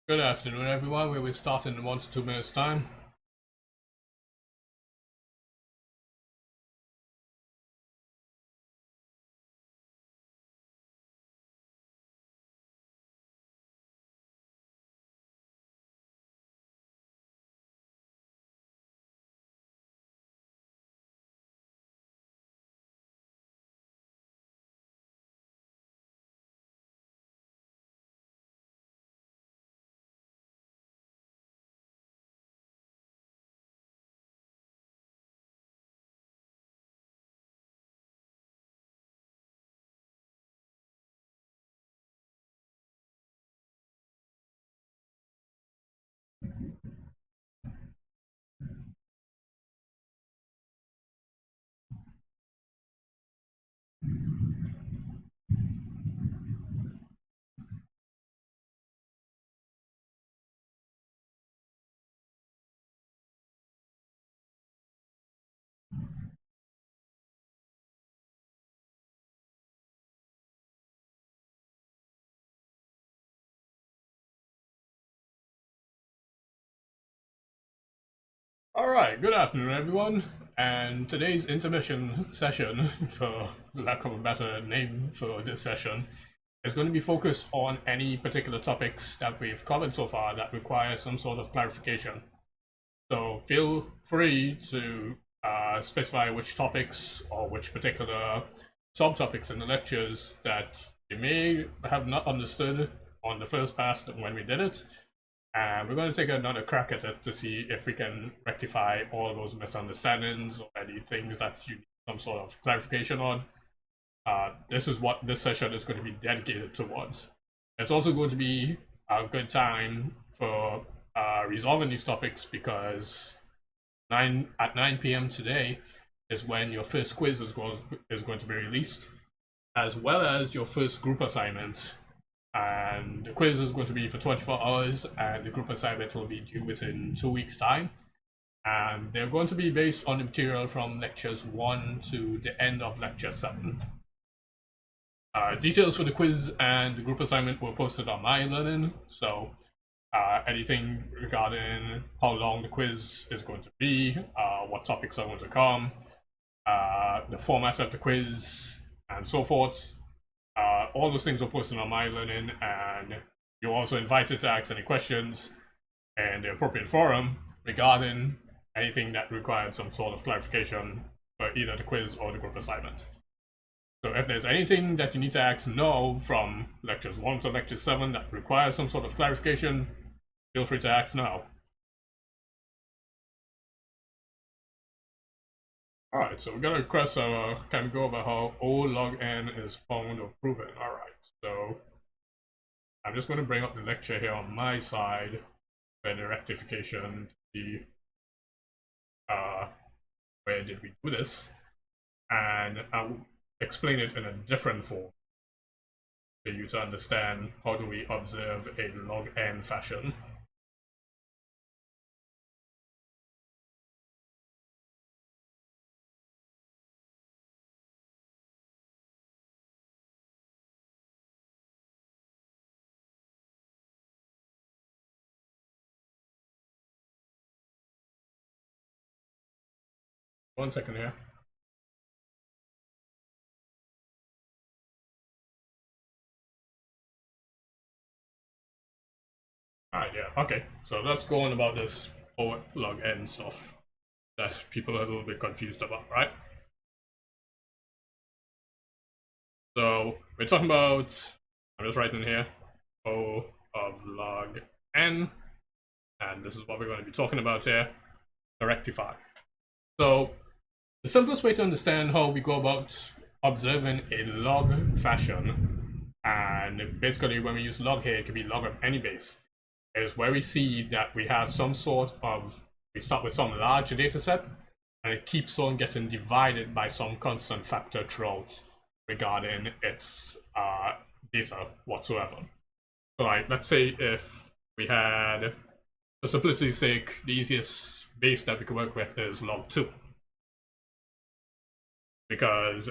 Good afternoon, everyone. We will start in 1 to 2 minutes time. Alright, good afternoon, everyone. And today's intermission session, for lack of a better name for this session, is going to be focused on any particular topics that we've covered so far that require some sort of clarification. So feel free to specify which topics or which particular subtopics in the lectures that you may have not understood on the first pass when we did it. And we're going to take another crack at it to see if we can rectify all those misunderstandings or any things that you need some sort of clarification on. This is what this session is going to be dedicated towards. It's also going to be a good time for resolving these topics because at 9 p.m. today is when your first quiz is going to be released, as well as your first group assignment. And the quiz is going to be for 24 hours, and the group assignment will be due within 2 weeks' time. And they're going to be based on the material from lectures 1 to the end of lecture 7. Details for the quiz and the group assignment were posted on my learning, so anything regarding how long the quiz is going to be, what topics are going to come, the format of the quiz, and so forth. All those things were posted on my learning, and you're also invited to ask any questions in the appropriate forum regarding anything that required some sort of clarification for either the quiz or the group assignment. So if there's anything that you need to ask now from lectures 1 to lecture 7 that requires some sort of clarification, feel free to ask now. Alright, so we're going to kind of go over how O log n is found or proven. Alright, so I'm just going to bring up the lecture here on my side for the rectification to see where did we do this, and I'll explain it in a different form for you to understand how do we observe a log n fashion. One second here. Alright, yeah, okay. So let's go on about this O log n stuff that people are a little bit confused about, right? So we're talking about, I'm just writing here, O of log n, and this is what we're going to be talking about here, to rectify. So the simplest way to understand how we go about observing a log fashion, and basically when we use log here, it can be log of any base, is where we see that we have some sort of, we start with some large data set, and it keeps on getting divided by some constant factor throughout regarding its data whatsoever. So like, let's say if we had, for simplicity's sake, the easiest base that we could work with is log 2. Because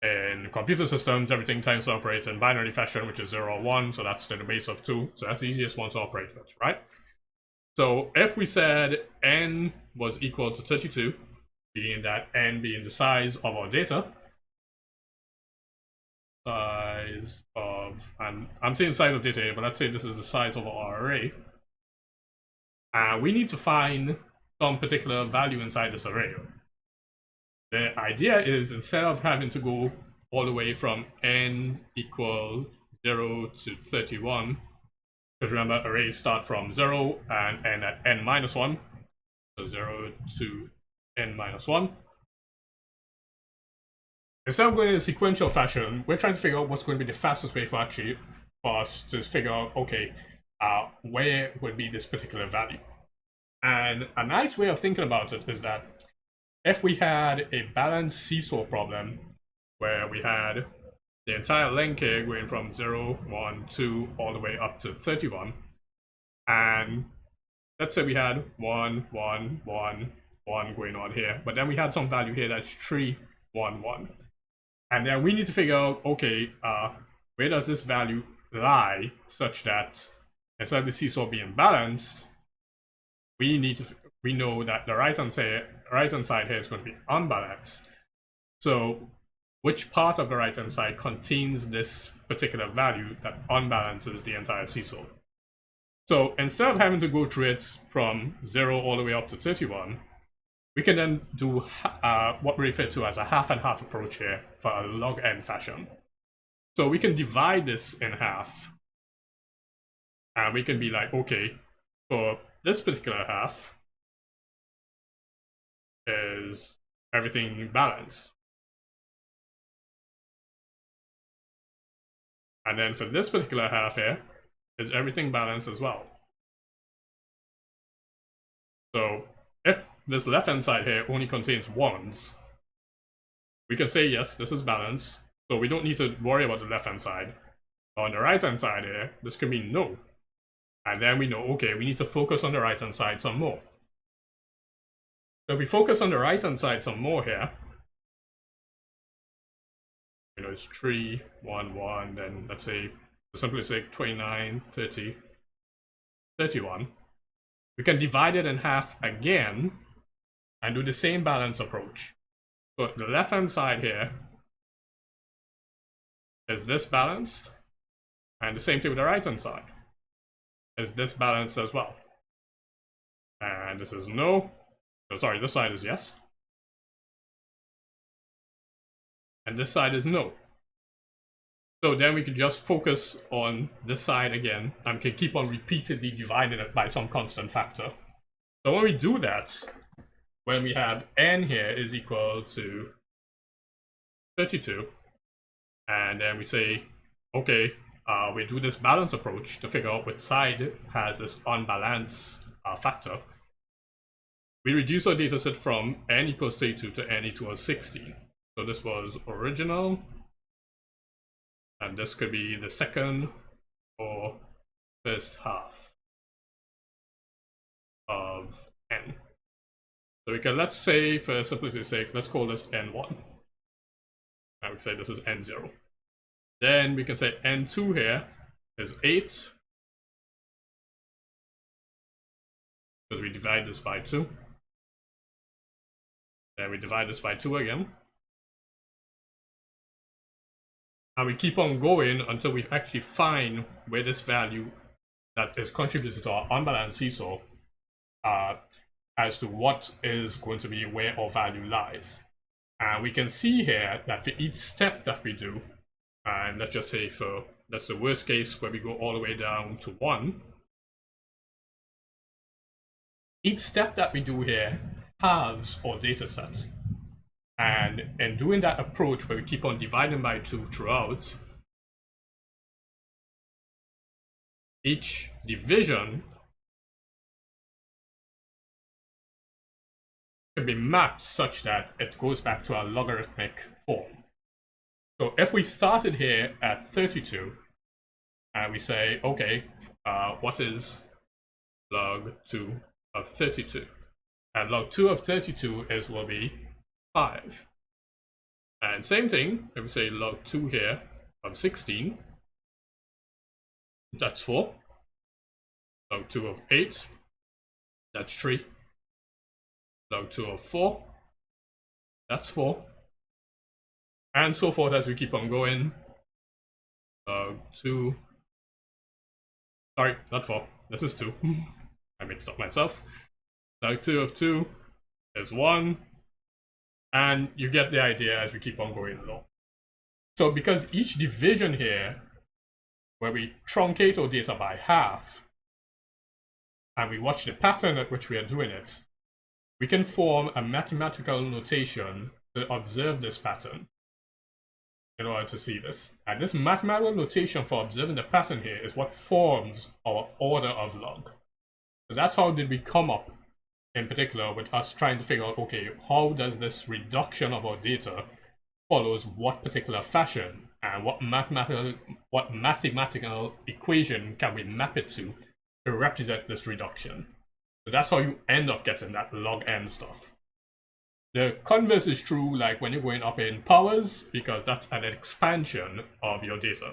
In computer systems, everything tends to operate in binary fashion, which is 0 or 1, so that's to the base of 2. So that's the easiest one to operate with, right? So if we said n was equal to 32, being that n being the size of our data, size of, and I'm saying size of data here, but let's say this is the size of our array, and we need to find some particular value inside this array. The idea is, instead of having to go all the way from n equal 0 to 31, because remember, arrays start from 0 and end at n minus 1, so 0 to n minus 1. Instead of going in a sequential fashion, we're trying to figure out what's going to be the fastest way for us to figure out, okay, where would be this particular value. And a nice way of thinking about it is that if we had a balanced seesaw problem where we had the entire length here going from 0, 1, 2, all the way up to 31, and let's say we had 1, 1, 1, 1 going on here, but then we had some value here that's 3, 1, 1. And then we need to figure out, okay, where does this value lie such that instead of the seesaw being balanced, we know that the right hand side here is going to be unbalanced. So which part of the right hand side contains this particular value that unbalances the entire seesaw? So instead of having to go through it from 0 all the way up to 31, we can then do what we refer to as a half and half approach here for a log n fashion. So we can divide this in half, and we can be like, okay, for this particular half is everything balanced. And then for this particular half here, is everything balanced as well. So if this left-hand side here only contains 1s, we can say, yes, this is balanced, so we don't need to worry about the left-hand side. But on the right-hand side here, this can be no. And then we know, okay, we need to focus on the right-hand side some more. So if we focus on the right-hand side some more here, you know, it's 3, 1, 1, then let's say, for simplicity sake, 29, 30, 31. We can divide it in half again and do the same balance approach. So the left-hand side here is this balanced, and the same thing with the right-hand side. Is this balanced as well? And this is no. Oh, sorry, this side is yes. And this side is no. So then we can just focus on this side again and can keep on repeatedly dividing it by some constant factor. So when we do that, when we have n here is equal to 32, and then we say, okay, we do this balance approach to figure out which side has this unbalanced factor. We reduce our data set from n equals 32 to n equals 16. So this was original, and this could be the second or first half of n. So we can, let's say, for simplicity's sake, let's call this n1. And we say this is n0. Then we can say n2 here is 8, because we divide this by 2. Then we divide this by 2 again. And we keep on going until we actually find where this value that is contributed to our unbalanced seesaw as to what is going to be where our value lies. And we can see here that for each step that we do, and let's just say that's the worst case where we go all the way down to 1, each step that we do here halves our data set. And in doing that approach where we keep on dividing by 2 throughout, each division can be mapped such that it goes back to a logarithmic form. So if we started here at 32, and we say, okay, what is log 2 of 32? And log 2 of 32 will be 5. And same thing, if we say log 2 here of 16, that's 4. Log 2 of 8, that's 3. Log 2 of 4, that's 4. And so forth as we keep on going. Log 2, sorry, not 4, this is 2. I mixed up myself. Log 2 of 2 is 1. And you get the idea as we keep on going along. So because each division here, where we truncate our data by half, and we watch the pattern at which we are doing it, we can form a mathematical notation to observe this pattern in order to see this. And this mathematical notation for observing the pattern here is what forms our order of log. So that's how did we come up, in particular, with us trying to figure out, okay, how does this reduction of our data follows what particular fashion, and what mathematical equation can we map it to represent this reduction. So that's how you end up getting that log n stuff. The converse is true like when you're going up in powers, because that's an expansion of your data.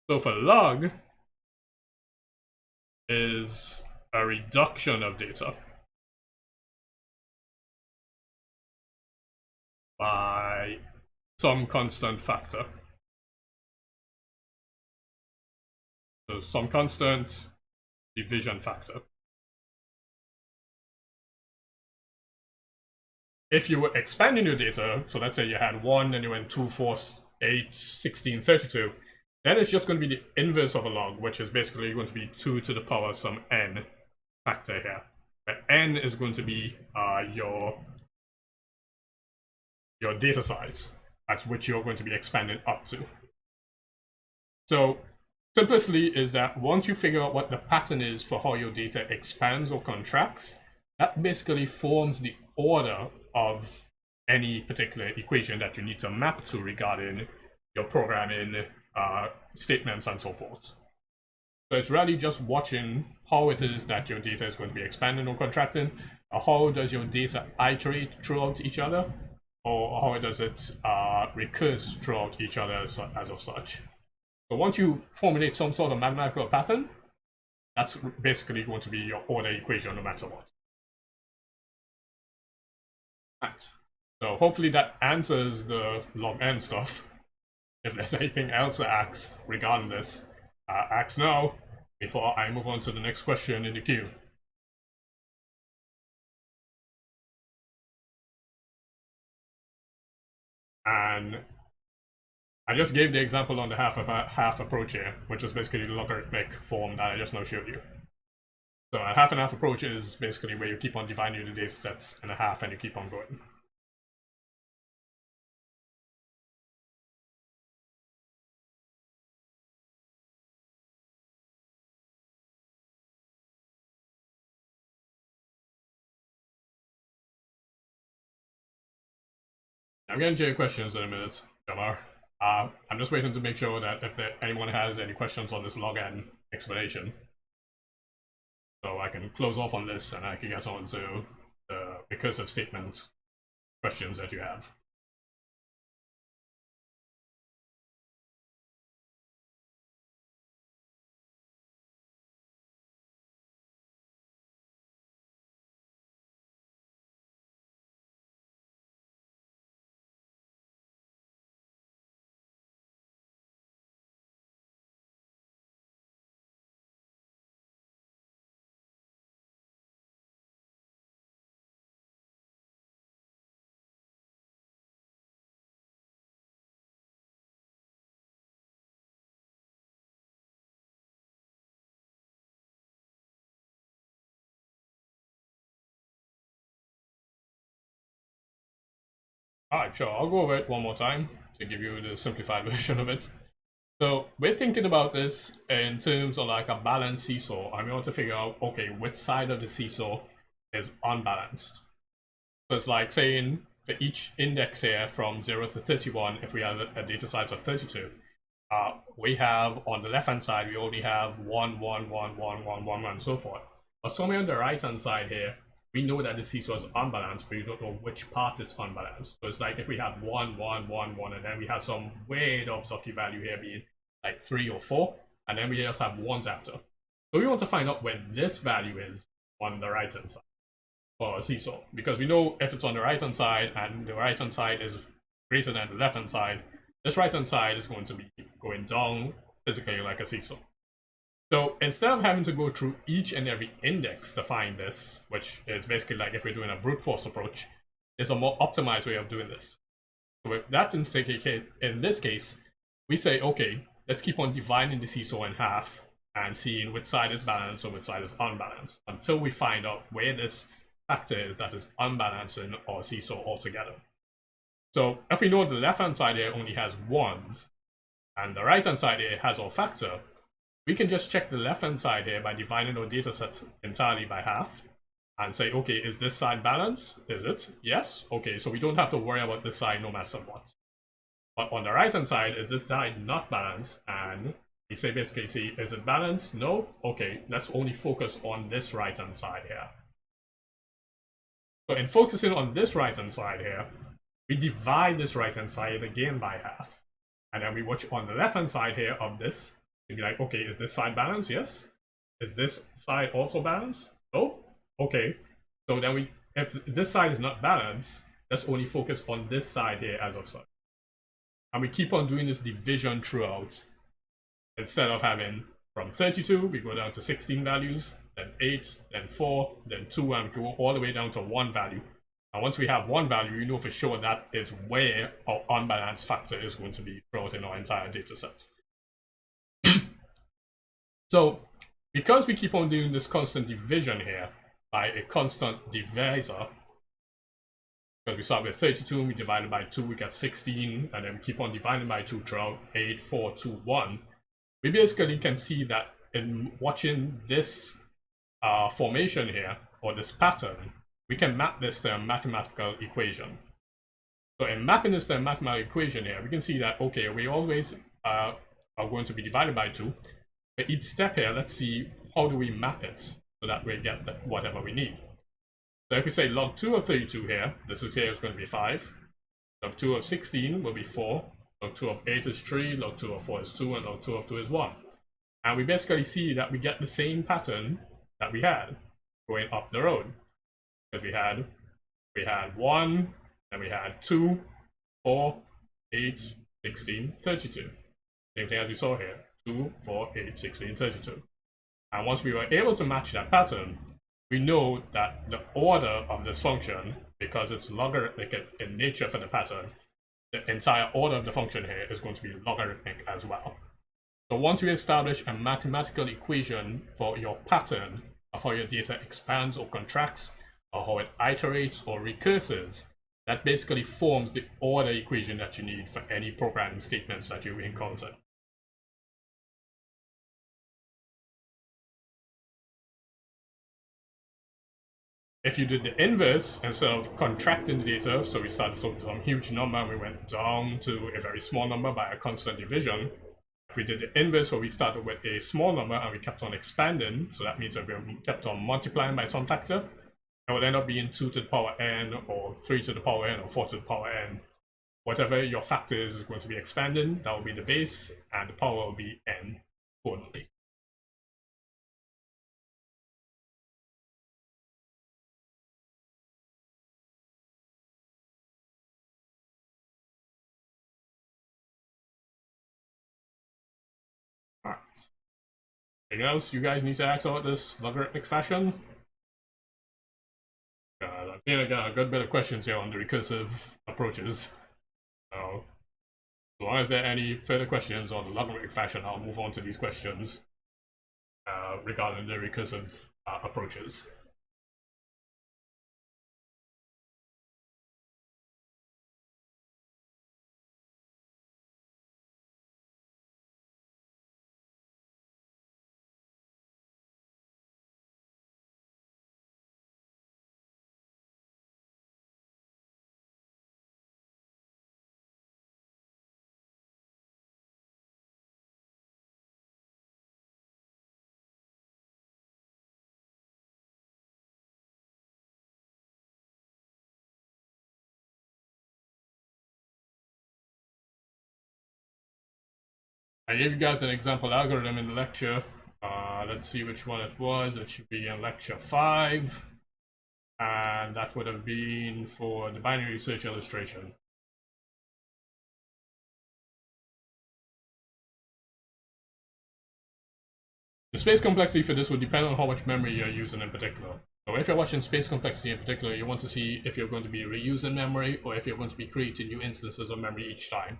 So for log is a reduction of data by some constant factor. So some constant division factor. If you were expanding your data, so let's say you had 1 and you went 2, 4, 8, 16, 32, then it's just going to be the inverse of a log, which is basically going to be 2 to the power some n factor here. The n is going to be your data size at which you're going to be expanding up to. So simplicity is that once you figure out what the pattern is for how your data expands or contracts, that basically forms the order of any particular equation that you need to map to regarding your programming statements and so forth. So it's really just watching how it is that your data is going to be expanding or contracting, or how does your data iterate throughout each other, or how does it recurse throughout each other as of such. So once you formulate some sort of mathematical pattern, that's basically going to be your order equation no matter what. Right. So hopefully that answers the log n stuff. If there's anything else to ask regarding this, ask now before I move on to the next question in the queue. And I just gave the example on the half approach here, which is basically the logarithmic form that I just now showed you. So a half and half approach is basically where you keep on dividing the data sets in a half and you keep on going. I'm getting to your questions in a minute, Jamar. I'm just waiting to make sure that if anyone has any questions on this log n explanation, so I can close off on this and I can get on to the recursive statement questions that you have. Alright, sure, I'll go over it one more time to give you the simplified version of it. So we're thinking about this in terms of like a balanced seesaw, and we want to figure out, okay, which side of the seesaw is unbalanced. So it's like saying for each index here from 0 to 31, if we have a data size of 32, we have on the left hand side, we only have 1, 1, 1, 1, 1, 1, 1, and so forth. But somewhere on the right hand side here, we know that the seesaw is unbalanced, but we don't know which part it's unbalanced. So it's like if we have 1, 1, 1, 1, and then we have some weird Obzuki value here being like 3 or 4, and then we just have 1s after. So we want to find out where this value is on the right hand side for a seesaw, because we know if it's on the right hand side and the right hand side is greater than the left hand side, this right hand side is going to be going down physically like a seesaw. So instead of having to go through each and every index to find this, which is basically like if we're doing a brute force approach, there's a more optimized way of doing this. So if that's in this case, we say, okay, let's keep on dividing the seesaw in half and seeing which side is balanced or which side is unbalanced until we find out where this factor is that is unbalancing our seesaw altogether. So if we know the left hand side here only has 1s and the right hand side here has our factor, we can just check the left hand side here by dividing our data set entirely by half and say, okay, is this side balanced? Is it? Yes. Okay, so we don't have to worry about this side no matter what. But on the right hand side, is this side not balanced? And we say basically, see, is it balanced? No? Okay, let's only focus on this right hand side here. So in focusing on this right hand side here, we divide this right hand side again by half. And then we watch on the left hand side here of this to be like, okay, is this side balanced? Yes. Is this side also balanced? No. Okay. So then if this side is not balanced, let's only focus on this side here as of such. And we keep on doing this division throughout. Instead of having from 32, we go down to 16 values, then 8, then 4, then 2, and we go all the way down to 1 value. And once we have 1 value, we know for sure that is where our unbalanced factor is going to be throughout in our entire data set. So because we keep on doing this constant division here by a constant divisor, because we start with 32, we divide it by 2, we get 16, and then we keep on dividing by 2 throughout 8, 4, 2, 1. We basically can see that in watching this formation here, or this pattern, we can map this to a mathematical equation. So in mapping this to a mathematical equation here, we can see that, okay, we always are going to be divided by 2. But each step here, let's see how do we map it so that we get whatever we need. So if we say log 2 of 32 here, this is here is going to be 5. Log 2 of 16 will be 4. Log 2 of 8 is 3. Log 2 of 4 is 2. And log 2 of 2 is 1. And we basically see that we get the same pattern that we had going up the road. Because we had 1, then we had 2, 4, 8, 16, 32. Same thing as we saw here. 2, 4, 8, 16, 32. And once we were able to match that pattern, we know that the order of this function, because it's logarithmic in nature for the pattern, the entire order of the function here is going to be logarithmic as well. So once you establish a mathematical equation for your pattern of how your data expands or contracts, or how it iterates or recurses, that basically forms the order equation that you need for any programming statements that you encounter. If you did the inverse, instead of contracting the data, so we started from some huge number and we went down to a very small number by a constant division, if we did the inverse where we started with a small number and we kept on expanding, so that means that we kept on multiplying by some factor, it would end up being 2 to the power n, or 3 to the power n, or 4 to the power n. Whatever your factor is going to be expanding, that will be the base, and the power will be n accordingly. Alright. Anything else you guys need to ask about this logarithmic fashion? I think I got a good bit of questions here on the recursive approaches. So, as long as there are any further questions on the logarithmic fashion, I'll move on to these questions regarding the recursive approaches. I gave you guys an example algorithm in the lecture. Let's see which one it was. It should be in lecture 5. And that would have been for the binary search illustration. The space complexity for this would depend on how much memory you're using in particular. So if you're watching space complexity in particular, you want to see if you're going to be reusing memory or if you're going to be creating new instances of memory each time.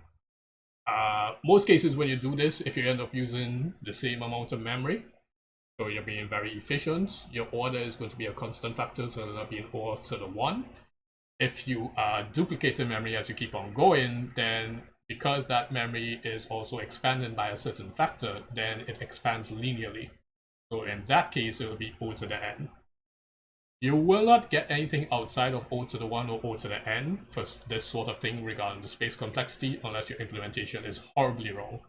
Most cases when you do this, if you end up using the same amount of memory, so you're being very efficient, your order is going to be a constant factor, so it'll not be an O to the 1. If you are duplicating memory as you keep on going, then because that memory is also expanded by a certain factor, then it expands linearly. So in that case, it will be O to the n. You will not get anything outside of O to the 1 or O to the n for this sort of thing regarding the space complexity unless your implementation is horribly wrong.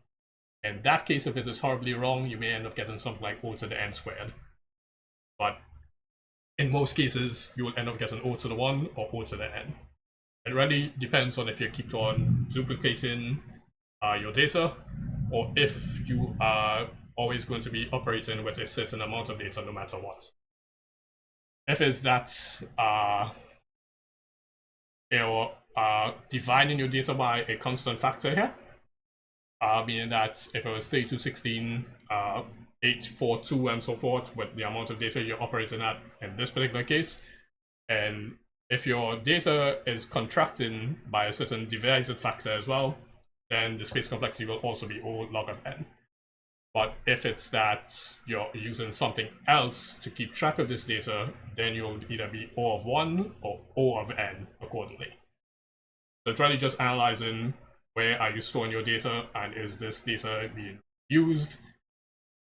In that case, if it is horribly wrong, you may end up getting something like O to the n squared. But in most cases, you will end up getting O to the 1 or O to the n. It really depends on if you keep on duplicating your data or if you are always going to be operating with a certain amount of data no matter what. If it's that you're dividing your data by a constant factor here, meaning that if it was 3216, 842 and so forth with the amount of data you're operating at in this particular case, and if your data is contracting by a certain divided factor as well, then the space complexity will also be O log of n. But if it's that you're using something else to keep track of this data, then you'll either be O of 1 or O of n accordingly. So it's really just analyzing where are you storing your data and is this data being used?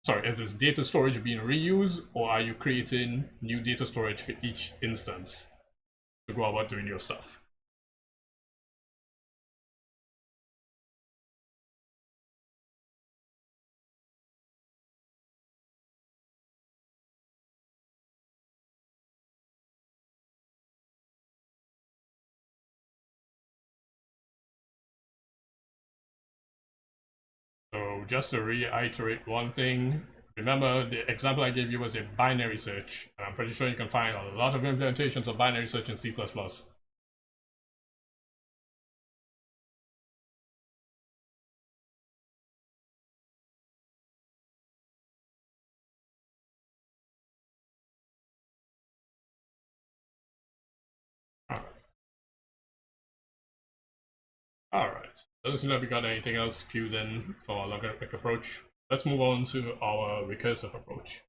Sorry, is this data storage being reused or are you creating new data storage for each instance to go about doing your stuff? So just to reiterate one thing, remember the example I gave you was a binary search, and I'm pretty sure you can find a lot of implementations of binary search in C++. Alright, doesn't seem like we got anything else queued in for our logarithmic approach. Let's move on to our recursive approach.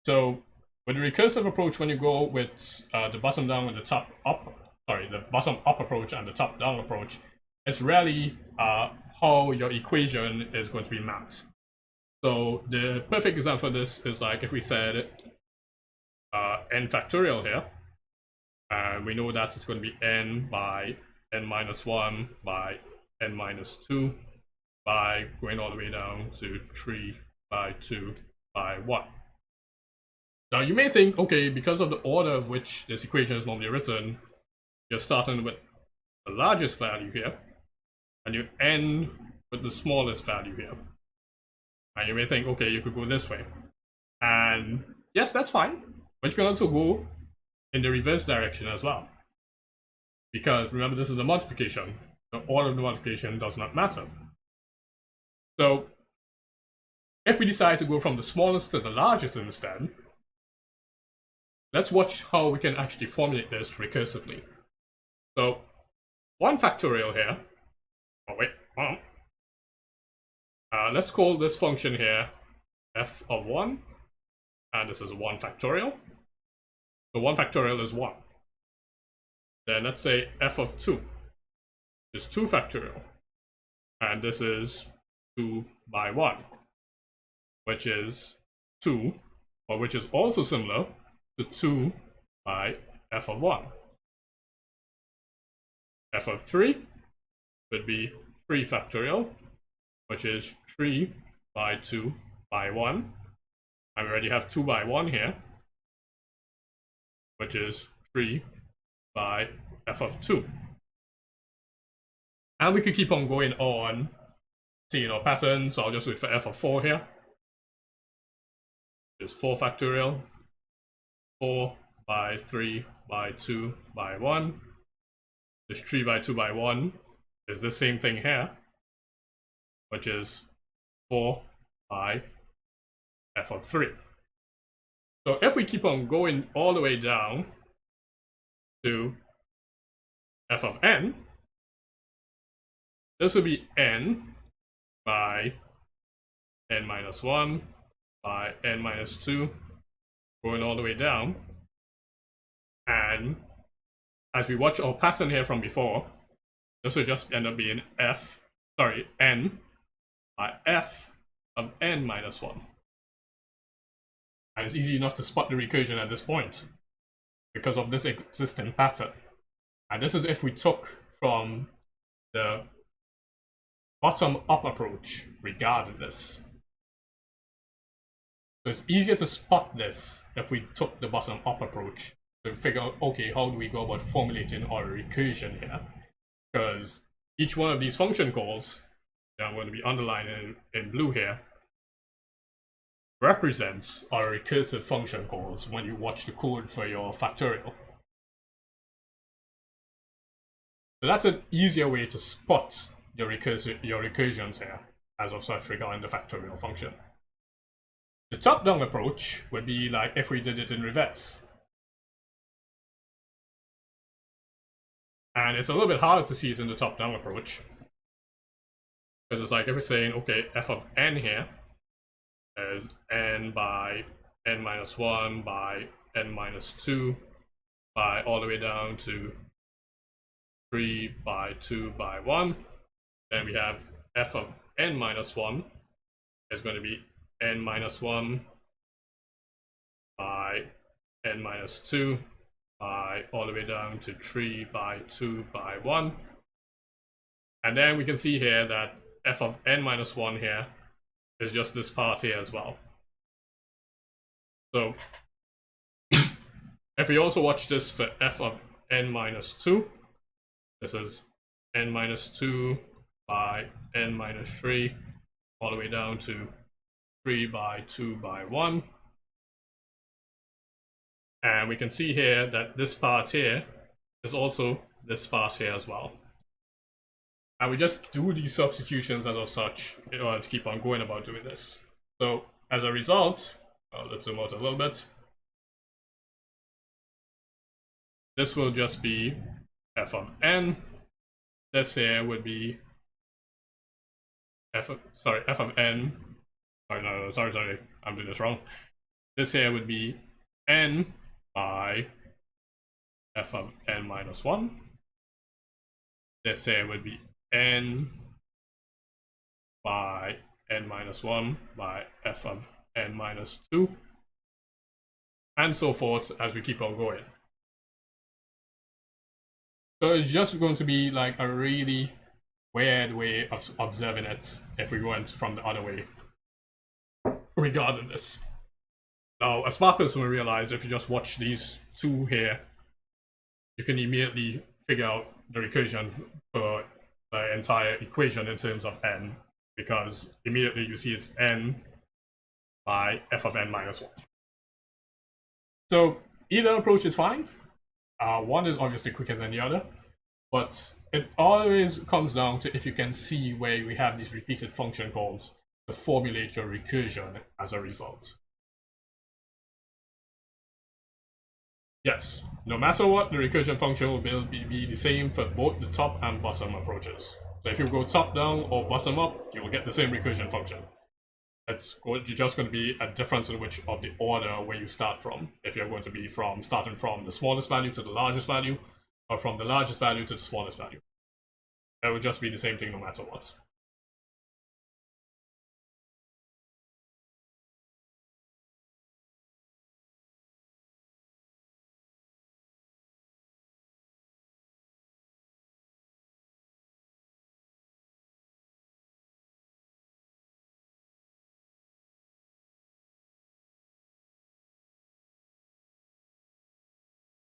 So with the recursive approach, when you go with the bottom down and the top up, the bottom up approach and the top down approach, it's really how your equation is going to be mapped. So the perfect example for this is like if we said n factorial here, and we know that it's going to be n by n minus 1 by n minus 2 by going all the way down to 3 by 2 by 1. Now you may think, okay, because of the order of which this equation is normally written, you're starting with the largest value here, and you end with the smallest value here. And you may think, okay, you could go this way. And yes, that's fine, but you can also go in the reverse direction as well. Because remember, this is a multiplication. The order of the multiplication does not matter. So if we decide to go from the smallest to the largest instead, let's watch how we can actually formulate this recursively. So 1 factorial here. Oh wait, let's call this function here f of 1, and this is 1 factorial. So 1 factorial is 1. Then let's say f of 2 is 2 factorial, and this is 2 by 1, which is 2, or which is also similar to 2 by f of 1. F of 3 would be 3 factorial, which is 3 by 2 by 1. And we already have 2 by 1 here, which is 3 by f of 2. And we could keep on going on seeing our pattern, so I'll just do it for f of 4 here. Just 4 factorial, 4 by 3 by 2 by 1. This 3 by 2 by 1 is the same thing here, which is 4 by f of 3. So if we keep on going all the way down to f of n, this will be n by n minus 1 by n minus 2, going all the way down. And as we watch our pattern here from before, this will just end up being n by f of n minus 1. And it's easy enough to spot the recursion at this point because of this existing pattern. And this is if we took from the bottom-up approach regarding this. So it's easier to spot this if we took the bottom-up approach to figure out, okay, how do we go about formulating our recursion here? Because each one of these function calls, that I'm going to be underlining in blue here, represents our recursive function calls when you watch the code for your factorial. So that's an easier way to spot your recursions here, as of such, regarding the factorial function. The top-down approach would be like if we did it in reverse. And it's a little bit harder to see it in the top-down approach. Because it's like if we're saying, okay, f of n here is n by n minus 1 by n minus 2 by all the way down to 3 by 2 by 1. Then we have f of n minus 1 is going to be n minus 1 by n minus 2 by all the way down to 3 by 2 by 1. And then we can see here that f of n minus 1 here is just this part here as well. So if we also watch this for f of n minus 2, this is n minus 2 by n minus 3 all the way down to 3 by 2 by 1. And we can see here that this part here is also this part here as well. And we just do these substitutions as of such in order to keep on going about doing this. So as a result, let's zoom out a little bit. This will just be f of n. This here would be f of n. Sorry, I'm doing this wrong. This here would be n by f of n minus 1. This here would be n by n minus 1 by f of n minus 2, and so forth as we keep on going. So it's just going to be like a really weird way of observing it if we went from the other way regarding this. Now, a smart person will realize if you just watch these two here, you can immediately figure out the recursion for the entire equation in terms of n, because immediately you see it's n by f of n minus 1. So either approach is fine. One is obviously quicker than the other, but it always comes down to if you can see where we have these repeated function calls to formulate your recursion as a result. Yes, no matter what, the recursion function will be the same for both the top and bottom approaches. So if you go top down or bottom up, you will get the same recursion function. It's just going to be a difference in which of the order where you start from. If you're going to be starting from the smallest value to the largest value, or from the largest value to the smallest value. It will just be the same thing no matter what.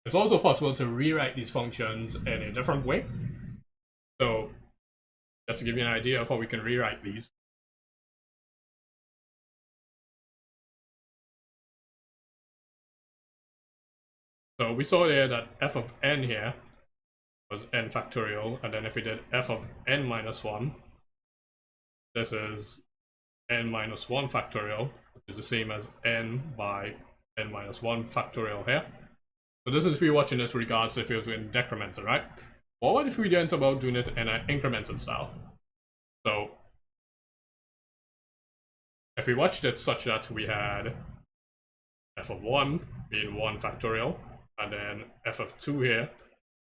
It's also possible to rewrite these functions in a different way. So just to give you an idea of how we can rewrite these. So we saw there that f of n here was n factorial, and then if we did f of n minus 1, this is n minus 1 factorial, which is the same as n by n minus 1 factorial here. So this is if you're watching this regards if you're doing decremental, right? Well, what if we went about doing it in an incremental style? So if we watched it such that we had f of 1 being 1 factorial, and then f of 2 here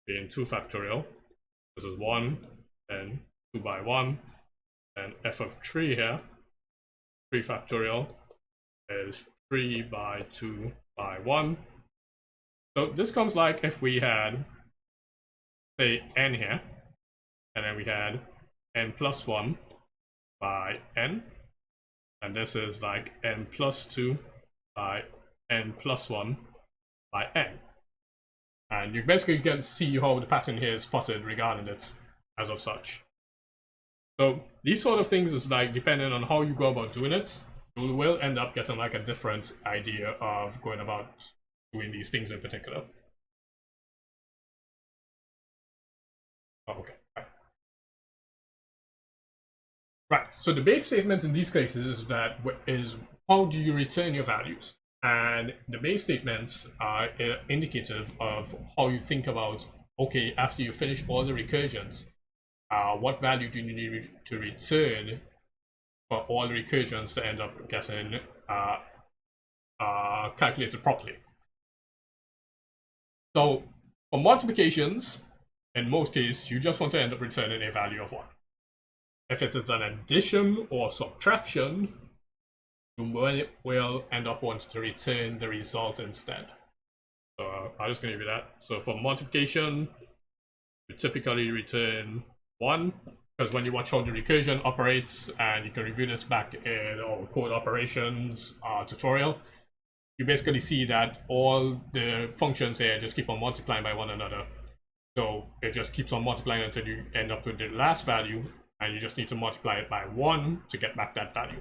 being 2 factorial. This is 1, and 2 by 1, and f of 3 here, 3 factorial, is 3 by 2 by 1. So this comes like if we had, say, n here, and then we had n plus 1 by n, and this is like n plus 2 by n plus 1 by n. And you basically can see how the pattern here is plotted regarding it as of such. So these sort of things is like, depending on how you go about doing it, you will end up getting like a different idea of going about doing these things in particular. Okay. Right, so the base statement in these cases is how do you return your values? And the base statements are indicative of how you think about, okay, after you finish all the recursions, what value do you need to return for all the recursions to end up getting calculated properly. So for multiplications, in most cases, you just want to end up returning a value of 1. If it is an addition or subtraction, you will end up wanting to return the result instead. So I'm just going to give you that. So for multiplication, you typically return 1, because when you watch how the recursion operates, and you can review this back in our code operations tutorial, you basically see that all the functions here just keep on multiplying by one another. So it just keeps on multiplying until you end up with the last value, and you just need to multiply it by 1 to get back that value.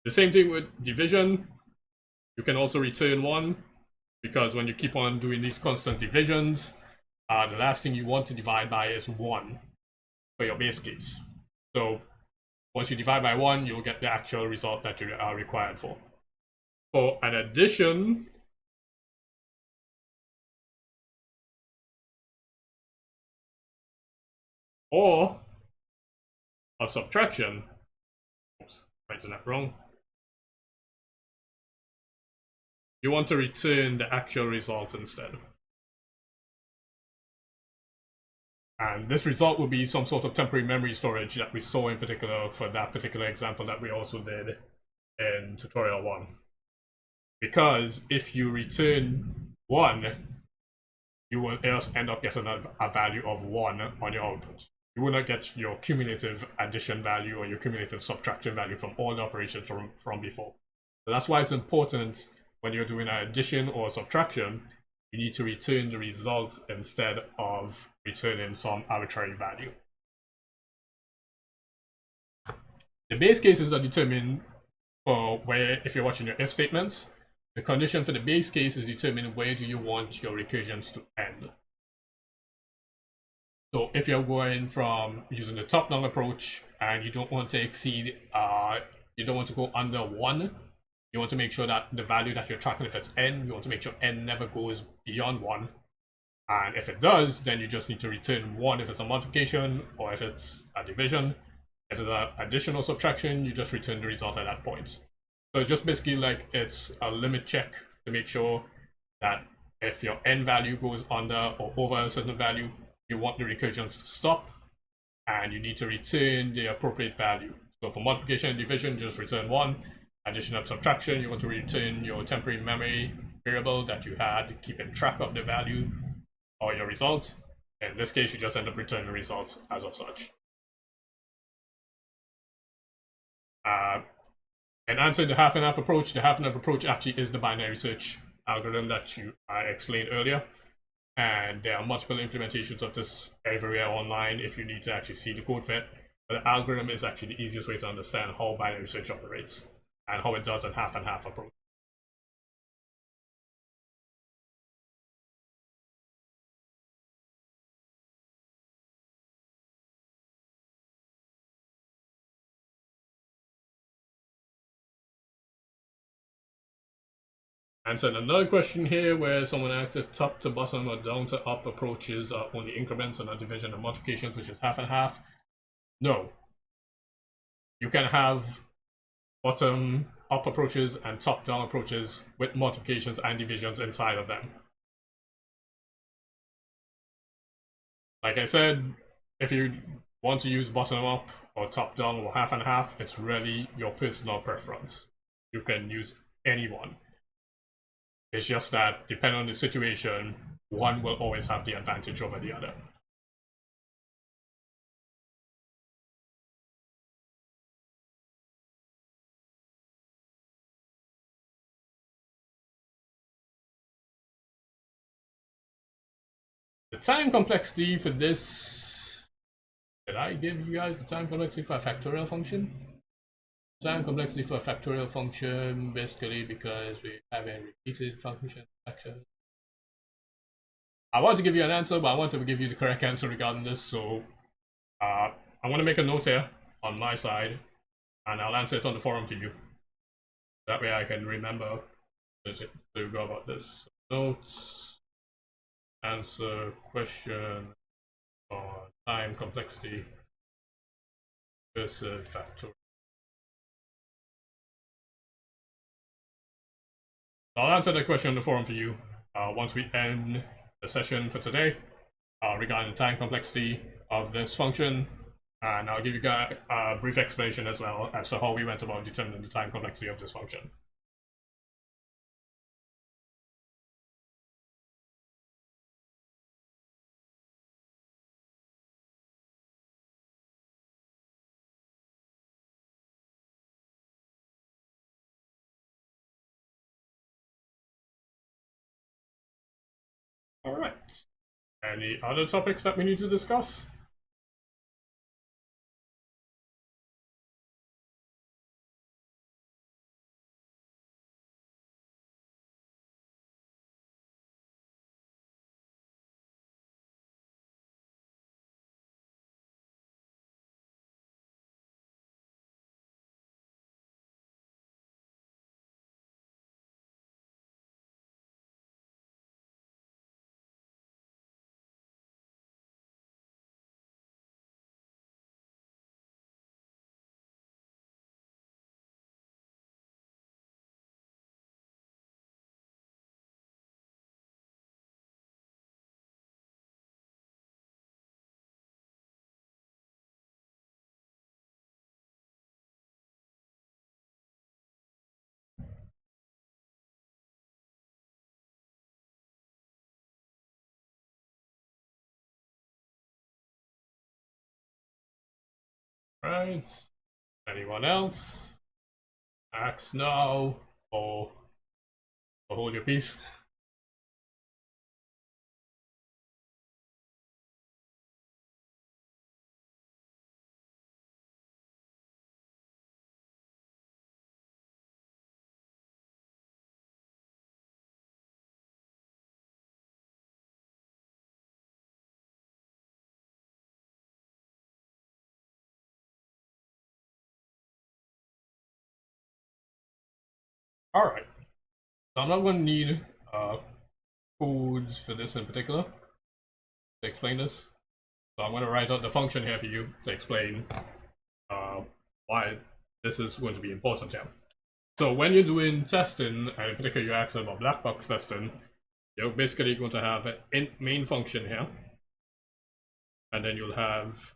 The same thing with division. You can also return 1, because when you keep on doing these constant divisions, the last thing you want to divide by is 1 for your base case. So once you divide by 1, you'll get the actual result that you are required for. For an addition, or a subtraction, oops, writing that wrong, you want to return the actual result instead. And this result will be some sort of temporary memory storage that we saw in particular for that particular example that we also did in tutorial 1. Because if you return 1, you will just end up getting a value of 1 on your output. You will not get your cumulative addition value or your cumulative subtraction value from all the operations from before. So that's why it's important when you're doing an addition or subtraction, you need to return the result instead of returning some arbitrary value. The base cases are determined for where, if you're watching your if statements, the condition for the base case is determined where do you want your recursions to end. So if you're going from using the top-down approach and you don't want to exceed, you don't want to go under 1, you want to make sure that the value that you're tracking, if it's n, you want to make sure n never goes beyond 1. And if it does, then you just need to return 1 if it's a multiplication, or if it's a division. If it's an addition or subtraction, you just return the result at that point. So just basically like it's a limit check to make sure that if your n value goes under or over a certain value, you want the recursions to stop, and you need to return the appropriate value. So for multiplication and division, just return 1. Addition and subtraction, you want to return your temporary memory variable that you had keeping track of the value or your result. In this case, you just end up returning the result as of such. And answering the half and half approach, the half and half approach actually is the binary search algorithm that I explained earlier. and there are multiple implementations of this everywhere online if you need to actually see the code fit. But the algorithm is actually the easiest way to understand how binary search operates and how it does a half and half approach. And so another question here where someone asks if top to bottom or down to up approaches are only increments and not division and multiplications, which is half and half. No. You can have bottom up approaches and top down approaches with multiplications and divisions inside of them. Like I said, if you want to use bottom up or top down or half and half, it's really your personal preference. You can use any one. It's just that, depending on the situation, one will always have the advantage over the other. The time complexity for this... Did I give you guys the time complexity for a factorial function? Time complexity for a factorial function, basically because we have a repeated function factor. I want to give you an answer, but I want to give you the correct answer regarding this, so I want to make a note here on my side, and I'll answer it on the forum for you. That way I can remember to go about this. Notes, answer, question on time complexity, recursive factorial. I'll answer that question on the forum for you once we end the session for today regarding the time complexity of this function, and I'll give you guys a brief explanation as well as to how we went about determining the time complexity of this function. All right. Any other topics that we need to discuss? Right. Anyone else? Axe now or hold your peace. All right. So I'm not going to need codes for this in particular to explain this. So I'm going to write out the function here for you to explain why this is going to be important here. So when you're doing testing, and in particular you're asking about black box testing, you're basically going to have an int main function here. And then you'll have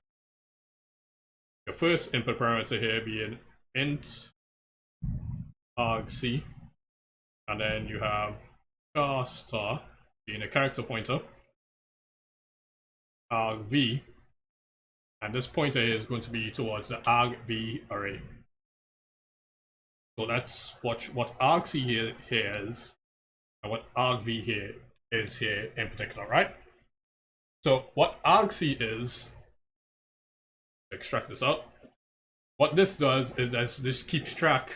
your first input parameter here being int argc, and then you have char star being a character pointer, argv, and this pointer is going to be towards the argv array. So that's what argc here is, and what argv here is here in particular, right? So what argc is, extract this out. What this does is that this keeps track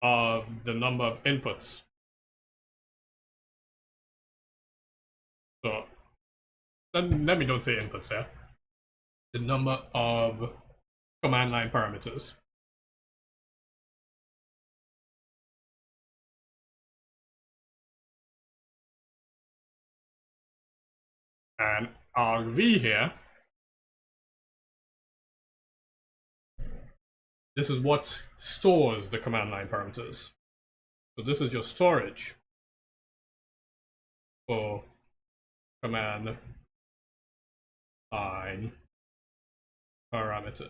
of the number of inputs. So let me don't say inputs there. The number of command line parameters. And argv here, this is what stores the command line parameters. So this is your storage for command line parameter.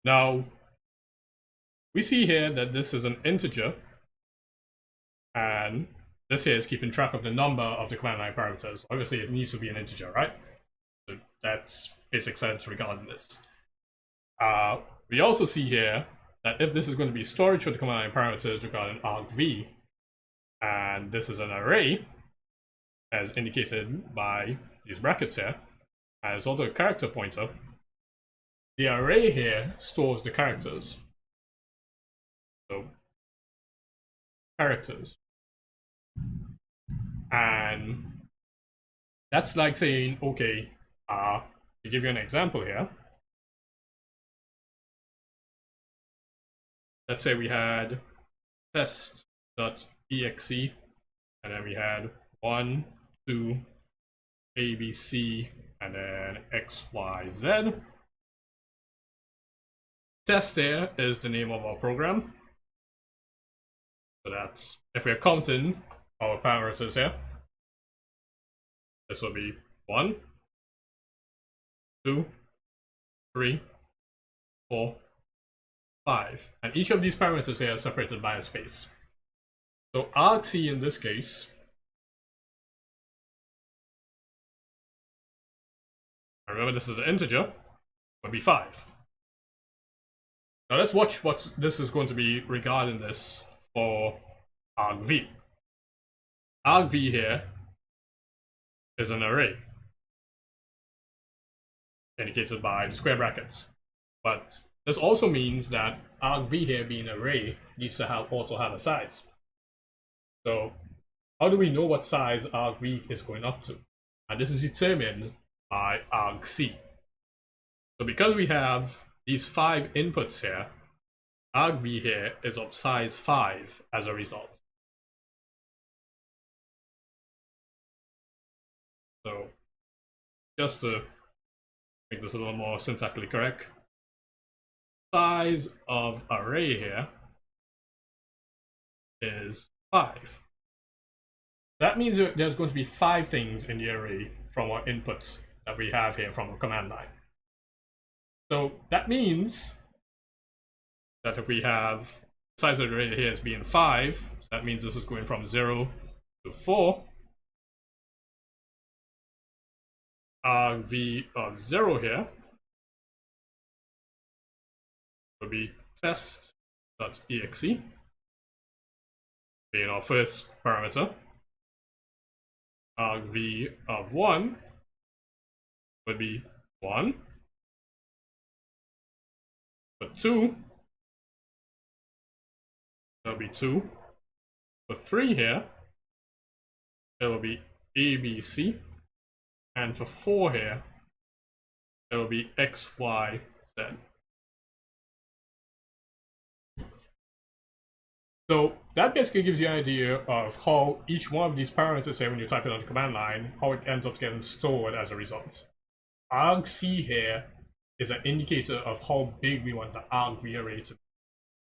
Now, we see here that this is an integer, and this here is keeping track of the number of the command line parameters. Obviously, it needs to be an integer, right? So that's basic sense regarding this. We also see here that if this is going to be storage for the command line parameters regarding argv, and this is an array, as indicated by these brackets here, and it's also a character pointer, the array here stores the characters. So, characters. And that's like saying, okay, to give you an example here, let's say we had test.exe, and then we had 1, 2, ABC, and then XYZ. Test there is the name of our program. So that's, if we're counting our parameters here, this will be 1, 2, 3, 4, 5. And each of these parameters here is separated by a space. So argc in this case, remember this is an integer, would be 5. Now let's watch what this is going to be regarding this for argv. Argv here is an array, indicated by the square brackets. But this also means that argv here being an array needs to also have a size. So how do we know what size argv is going up to? And this is determined by argc. So because we have these 5 inputs here, argv here is of size 5 as a result. So just to make this a little more syntactically correct, size of array here is 5. That means that there's going to be 5 things in the array from our inputs that we have here from the command line. So that means that if we have the size of the array here as being 5, so that means this is going from 0 to 4. Argv of 0 here will be test.exe, being our first parameter. Argv of 1 would be 1. For 2, that'll be 2. For 3 here, it will be ABC. And for 4 here, it will be XYZ. So that basically gives you an idea of how each one of these parameters here, when you type it on the command line, how it ends up getting stored as a result. argc here is an indicator of how big we want the argv array to be,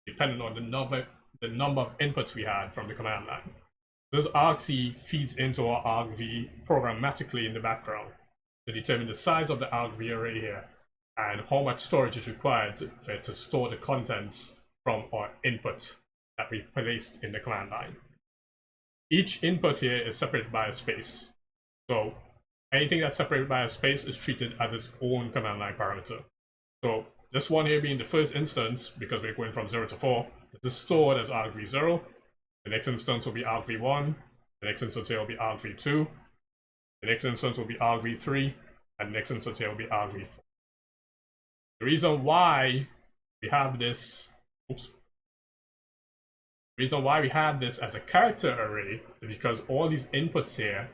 depending on the number of inputs we had from the command line. This argc feeds into our argv programmatically in the background to determine the size of the argv array here and how much storage is required to store the contents from our input that we placed in the command line. Each input here is separated by a space. So anything that's separated by a space is treated as its own command line parameter. So this one here being the first instance, because we're going from 0 to 4, this is stored as argv0. The next instance will be argv1. The next instance here will be argv2. The next instance will be argv3. And the next instance here will be argv4. The reason why we have this, the reason why we have this as a character array is because all these inputs here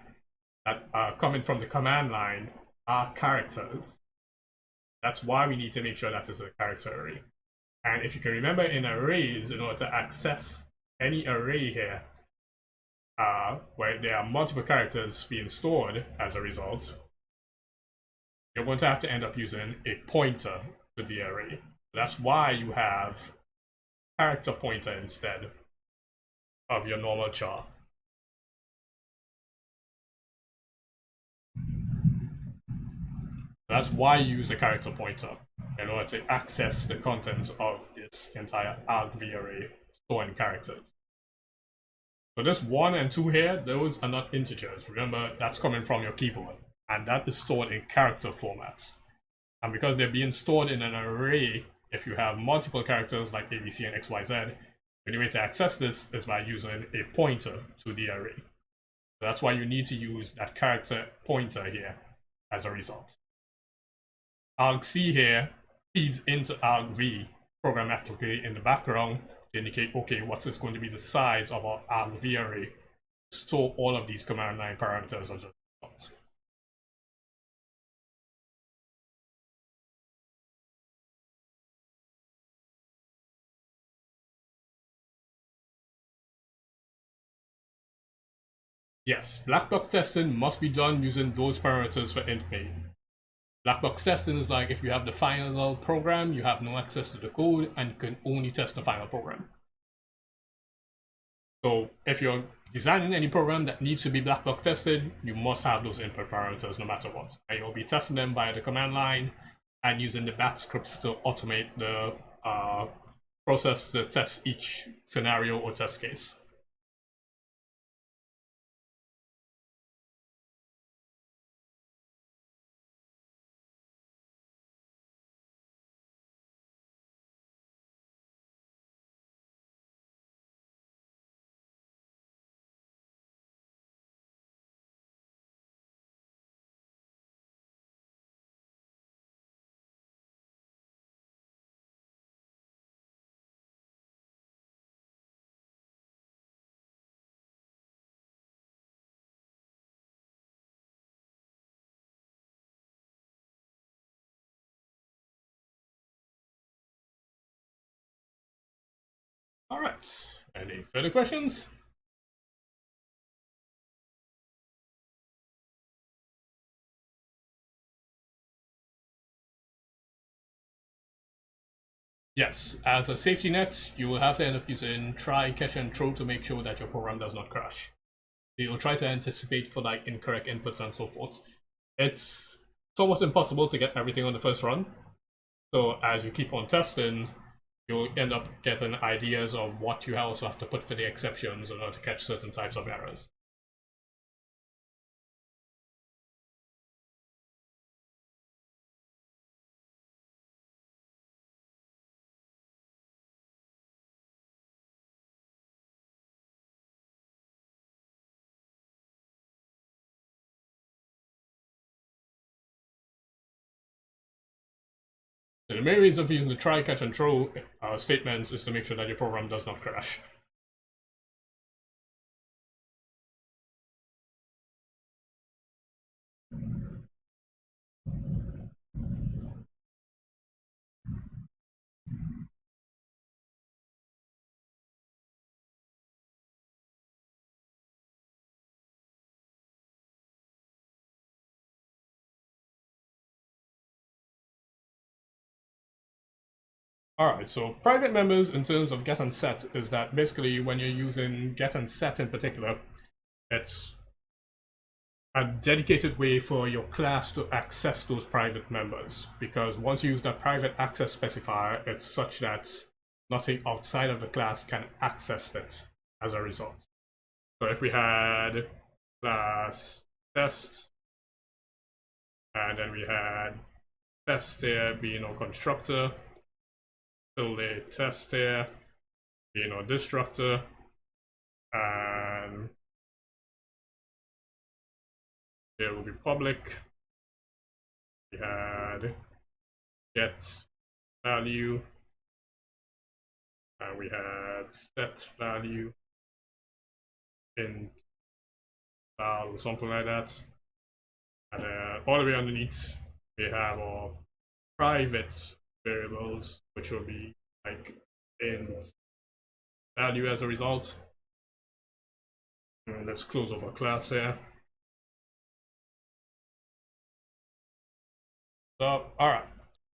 that are coming from the command line are characters. That's why we need to make sure that it's a character array. And if you can remember, in arrays, in order to access any array here, where there are multiple characters being stored as a result, you're going to have to end up using a pointer to the array. That's why you have character pointer instead of your normal char. That's why you use a character pointer, in order to access the contents of this entire argv array storing characters. So this 1 and 2 here, those are not integers. Remember, that's coming from your keyboard, and that is stored in character formats. And because they're being stored in an array, if you have multiple characters like ABC and XYZ, the only way to access this is by using a pointer to the array. So that's why you need to use that character pointer here as a result. argc here feeds into argv programmatically in the background to indicate, okay, what is going to be the size of our argv array, store all of these command line parameters as a result. Yes, black box testing must be done using those parameters for int main. Black box testing is like if you have the final program, you have no access to the code, and you can only test the final program. So if you're designing any program that needs to be black box tested, you must have those input parameters no matter what. And you'll be testing them via the command line and using the batch scripts to automate the process to test each scenario or test case. All right, any further questions? Yes, as a safety net, you will have to end up using try, catch, and throw to make sure that your program does not crash. You'll try to anticipate for like incorrect inputs and so forth. It's somewhat impossible to get everything on the first run. So as you keep on testing, you'll end up getting ideas of what you also have to put for the exceptions in order to catch certain types of errors. So the main reason for using the try, catch, and throw statements is to make sure that your program does not crash. Alright, so private members in terms of get and set is that basically when you're using get and set in particular, it's a dedicated way for your class to access those private members, because once you use that private access specifier, it's such that nothing outside of the class can access it as a result. So if we had class test, and then we had test there being our constructor, tilde test here, being our destructor, and there will be public. We had get value, and we had set value in val or something like that. And then all the way underneath, we have our private variables, which will be like in value as a result. And let's close off our class here. So, alright.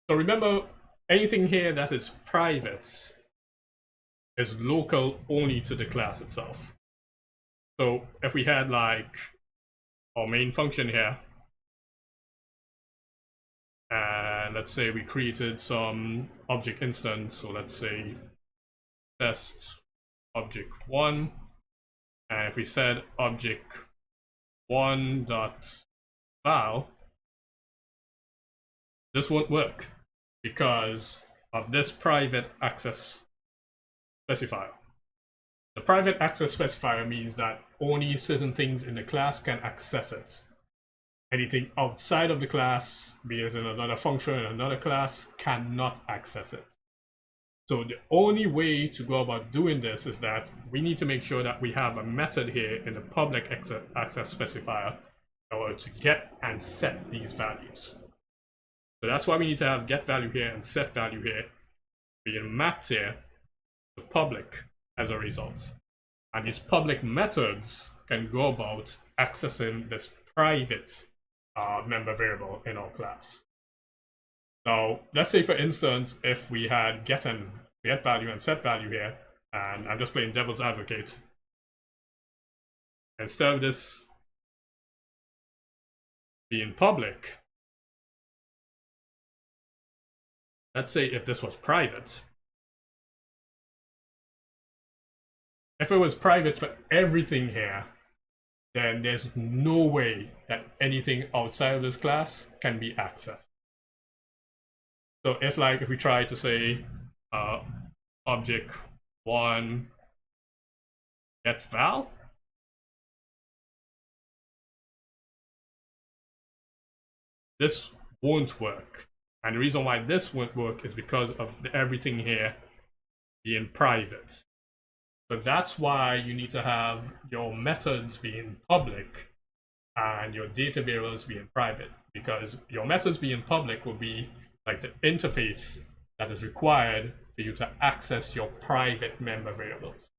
So remember, anything here that is private is local only to the class itself. So if we had like our main function here, and let's say we created some object instance, so let's say test object 1, and if we said object 1.val, this won't work because of this private access specifier. The private access specifier means that only certain things in the class can access it. Anything outside of the class, be it in another function in another class, cannot access it. So the only way to go about doing this is that we need to make sure that we have a method here in the public access specifier in order to get and set these values. So that's why we need to have get value here and set value here being mapped here to public as a result. And these public methods can go about accessing this private member variable in our class. Now, let's say for instance, if we had get value and set value here, and I'm just playing devil's advocate, instead of this being public, let's say if this was private. If it was private for everything here, then there's no way that anything outside of this class can be accessed. So if we try to say object 1 get val, this won't work. And the reason why this won't work is because of everything here being private. So that's why you need to have your methods being public and your data variables being private, because your methods being public will be like the interface that is required for you to access your private member variables.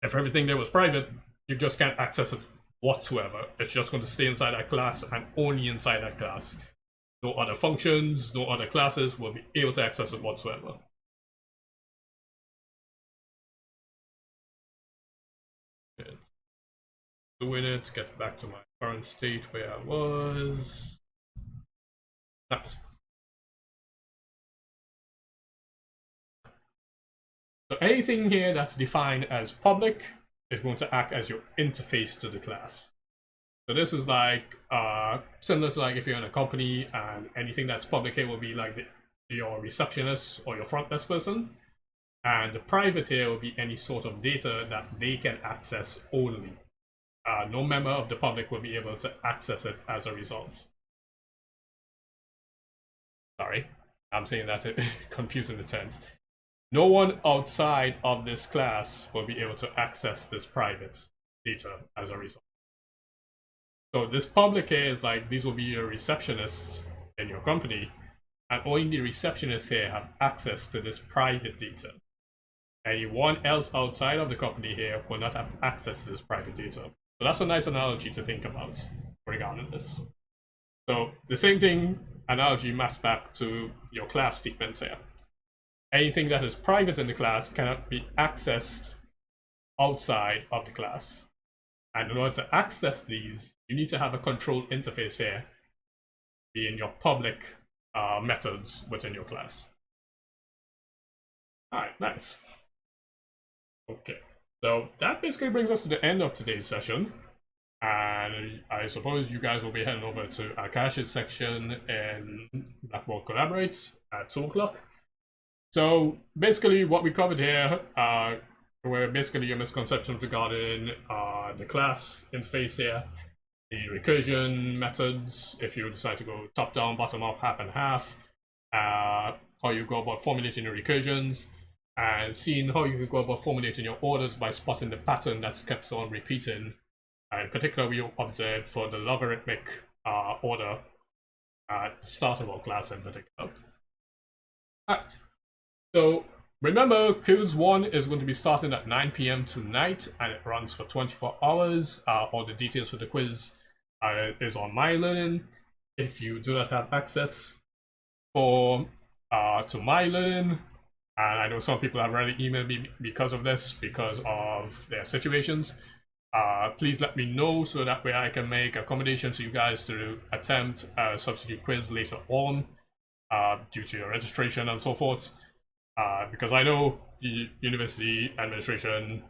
If everything there was private, you just can't access it whatsoever. It's just going to stay inside that class and only inside that class. No other functions, no other classes will be able to access it whatsoever. Doing it, get back to my current state where I was. Nice. So anything here that's defined as public is going to act as your interface to the class. So this is like similar to like if you're in a company and anything that's public here will be like your receptionist or your front desk person, and the private here will be any sort of data that they can access only. No member of the public will be able to access it as a result. Sorry, I'm saying that confusing the terms. No one outside of this class will be able to access this private data as a result. So this public here is like, these will be your receptionists in your company, and only the receptionists here have access to this private data. Anyone else outside of the company here will not have access to this private data. So that's a nice analogy to think about regarding this. So the same thing, analogy maps back to your class statements here. Anything that is private in the class cannot be accessed outside of the class. And in order to access these, you need to have a control interface here, being your public methods within your class. All right, nice. Okay, so that basically brings us to the end of today's session. And I suppose you guys will be heading over to Akash's section in Blackboard Collaborate at 2 o'clock. So basically what we covered here were basically your misconceptions regarding the class interface here, the recursion methods, if you decide to go top down, bottom up, half and half, how you go about formulating your recursions, and seeing how you can go about formulating your orders by spotting the pattern that's kept on repeating. In particular, we observed for the logarithmic order at the start of our class in particular. Alright, so remember, quiz 1 is going to be starting at 9 p.m. tonight, and it runs for 24 hours. All the details for the quiz is on My Learning. If you do not have access to My Learning, and I know some people have already emailed me because of this, because of their situations, please let me know so that way I can make accommodations for you guys to attempt a substitute quiz later on due to your registration and so forth. Because I know the university administration,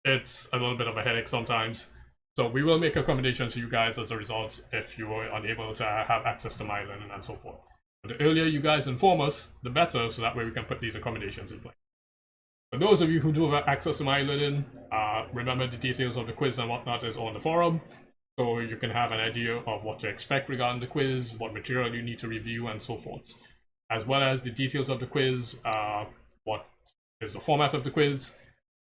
it's a little bit of a headache sometimes. So we will make accommodations for you guys as a result if you are unable to have access to My Learning and so forth. But the earlier you guys inform us, the better, so that way we can put these accommodations in place. For those of you who do have access to My Learning, remember the details of the quiz and whatnot is on the forum, so you can have an idea of what to expect regarding the quiz, what material you need to review, and so forth. As well as the details of the quiz, what is the format of the quiz,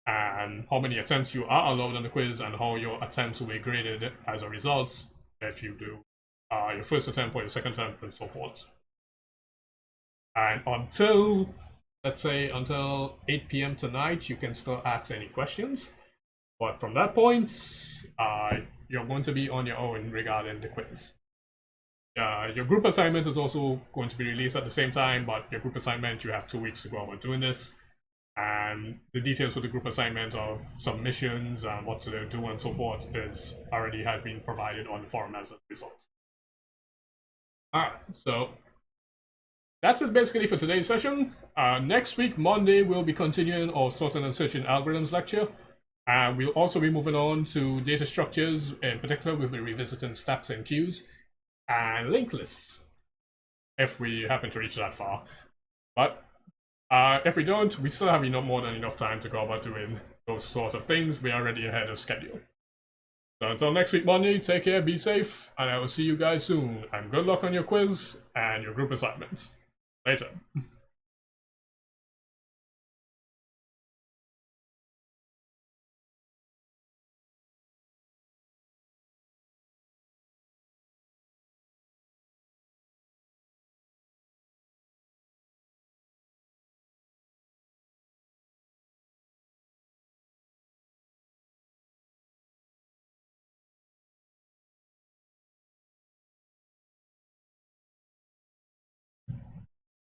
and how many attempts you are allowed on the quiz, and how your attempts will be graded as a result if you do your first attempt or your second attempt, and so forth. And until, let's say, until 8 p.m. tonight, you can still ask any questions. But from that point, you're going to be on your own regarding the quiz. Your group assignment is also going to be released at the same time, but your group assignment, you have 2 weeks to go about doing this. And the details for the group assignment of submissions and what to do and so forth already has been provided on the forum as a result. Alright, so that's it basically for today's session. Next week, Monday, we'll be continuing our sorting and searching algorithms lecture. And we'll also be moving on to data structures. In particular, we'll be revisiting stacks and queues and linked lists, if we happen to reach that far. But if we don't, we still have more than enough time to go about doing those sort of things. We are already ahead of schedule. So until next week, Monday, take care, be safe, and I will see you guys soon. And good luck on your quiz and your group assignment. Later.